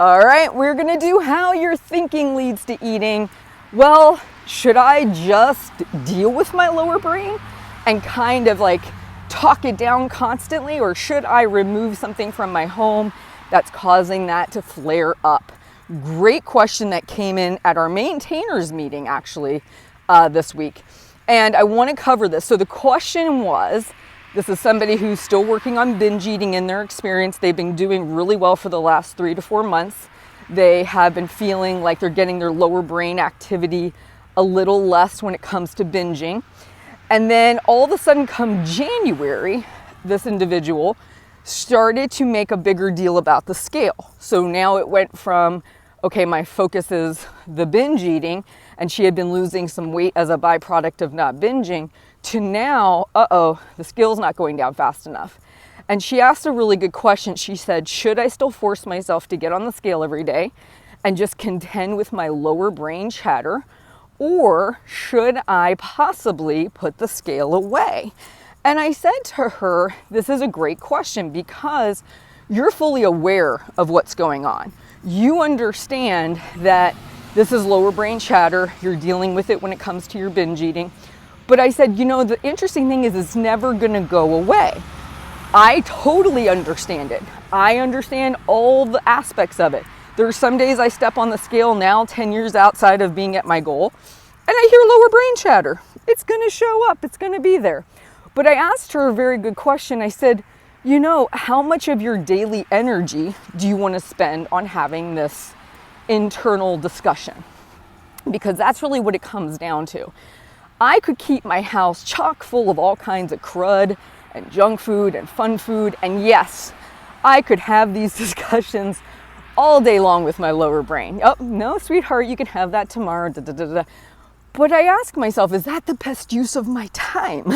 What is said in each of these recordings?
All right, we're gonna do how your thinking leads to eating. Well, should I just deal with my lower brain and kind of like talk it down constantly, or should I remove something from my home that's causing that to flare up? Great question that came in at our maintainers meeting actually this week. And I want to cover this. So the question was, this is somebody who's still working on binge eating in their experience. They've been doing really well for the last 3 to 4 months. They have been feeling like they're getting their lower brain activity a little less when it comes to binging. And then all of a sudden come January, this individual started to make a bigger deal about the scale. So now it went from, okay, my focus is the binge eating, and she had been losing some weight as a byproduct of not binging, to now, the scale's not going down fast enough. And she asked a really good question. She said, should I still force myself to get on the scale every day and just contend with my lower brain chatter? Or should I possibly put the scale away? And I said to her, this is a great question because you're fully aware of what's going on. You understand that this is lower brain chatter. You're dealing with it when it comes to your binge eating. But I said, the interesting thing is it's never going to go away. I totally understand it. I understand all the aspects of it. There are some days I step on the scale now, 10 years outside of being at my goal, and I hear lower brain chatter. It's going to show up. It's going to be there. But I asked her a very good question. I said, how much of your daily energy do you want to spend on having this internal discussion? Because that's really what it comes down to. I could keep my house chock full of all kinds of crud and junk food and fun food. And yes, I could have these discussions all day long with my lower brain. Oh, no, sweetheart, you can have that tomorrow. Da, da, da, da. But I ask myself, is that the best use of my time?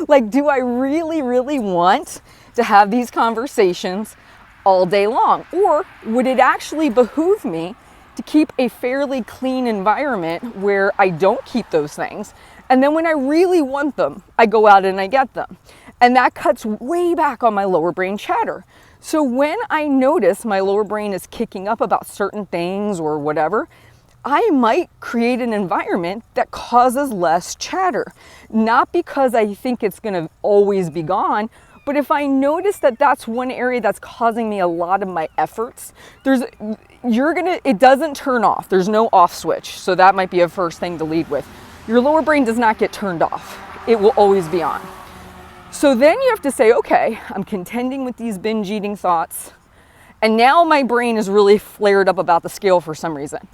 Like, do I really, really want to have these conversations all day long? Or would it actually behoove me to keep a fairly clean environment where I don't keep those things? And then when I really want them, I go out and I get them. And that cuts way back on my lower brain chatter. So when I notice my lower brain is kicking up about certain things or whatever, I might create an environment that causes less chatter. Not because I think it's gonna always be gone, but if I notice that that's one area that's causing me a lot of my efforts, it doesn't turn off. There's no off switch. So that might be a first thing to lead with. Your lower brain does not get turned off. It will always be on. So then you have to say, okay, I'm contending with these binge eating thoughts, and now my brain is really flared up about the scale for some reason.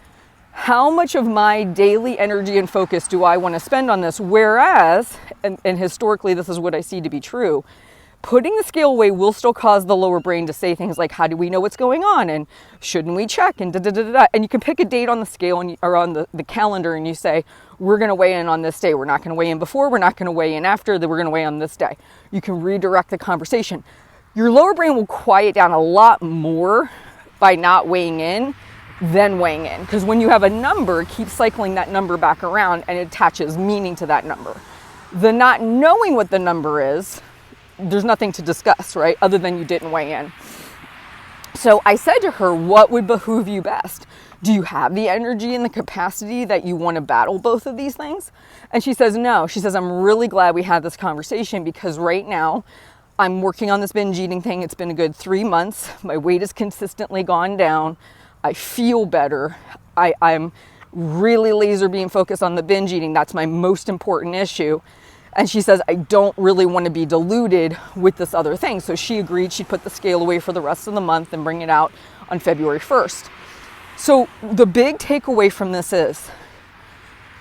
How much of my daily energy and focus do I want to spend on this? Whereas, and historically this is what I see to be true, putting the scale away will still cause the lower brain to say things like, how do we know what's going on? And shouldn't we check? And da-da-da-da-da. And you can pick a date on the scale or on the calendar and you say, we're going to weigh in on this day. We're not going to weigh in before. We're not going to weigh in after. We're going to weigh on this day. You can redirect the conversation. Your lower brain will quiet down a lot more by not weighing in than weighing in. Because when you have a number, keep cycling that number back around and it attaches meaning to that number. The not knowing what the number is, there's nothing to discuss, right? Other than you didn't weigh in. So I said to her, what would behoove you best? Do you have the energy and the capacity that you want to battle both of these things? And she says, no. She says, I'm really glad we had this conversation because right now I'm working on this binge eating thing. It's been a good 3 months. My weight has consistently gone down. I feel better. I'm really laser beam focused on the binge eating. That's my most important issue. And she says, I don't really want to be diluted with this other thing. So she agreed she'd put the scale away for the rest of the month and bring it out on February 1st. So the big takeaway from this is,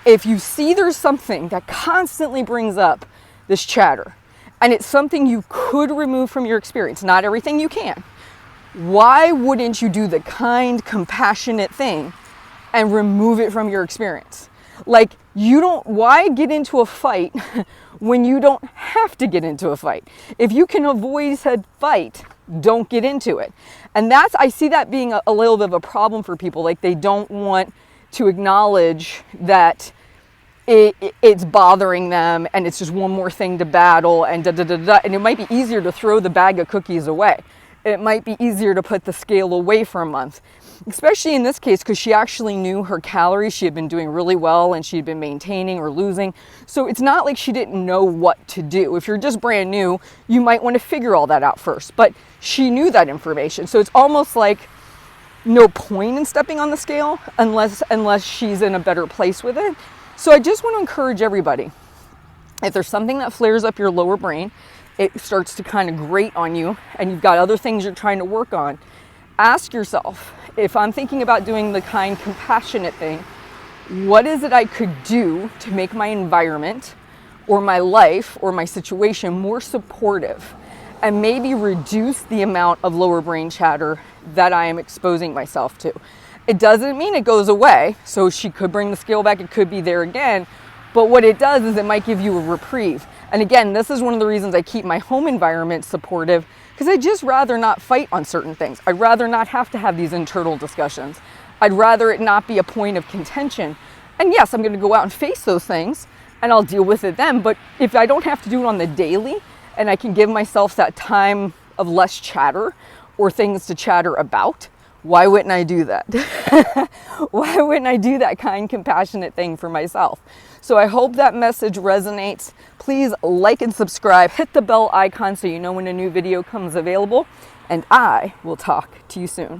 if you see there's something that constantly brings up this chatter, and it's something you could remove from your experience, not everything you can, why wouldn't you do the kind, compassionate thing and remove it from your experience? Like, why get into a fight when you don't have to get into a fight? If you can avoid said fight, don't get into it. And I see that being a little bit of a problem for people. Like, they don't want to acknowledge that it's bothering them and it's just one more thing to battle and da da da da. And it might be easier to throw the bag of cookies away. it might be easier to put the scale away for a month. Especially in this case, because she actually knew her calories. She had been doing really well and she'd been maintaining or losing. So it's not like she didn't know what to do. If you're just brand new, you might want to figure all that out first. But she knew that information. So it's almost like no point in stepping on the scale unless she's in a better place with it. So I just want to encourage everybody. If there's something that flares up your lower brain, it starts to kind of grate on you, and you've got other things you're trying to work on, ask yourself, if I'm thinking about doing the kind, compassionate thing, what is it I could do to make my environment or my life or my situation more supportive, and maybe reduce the amount of lower brain chatter that I am exposing myself to? It doesn't mean it goes away, so she could bring the scale back, it could be there again, but what it does is it might give you a reprieve. And again, this is one of the reasons I keep my home environment supportive, because I'd just rather not fight on certain things. I'd rather not have to have these internal discussions. I'd rather it not be a point of contention. And yes, I'm going to go out and face those things and I'll deal with it then. But if I don't have to do it on the daily and I can give myself that time of less chatter or things to chatter about, why wouldn't I do that? Why wouldn't I do that kind, compassionate thing for myself? So I hope that message resonates. Please like and subscribe. Hit the bell icon so you know when a new video comes available. And I will talk to you soon.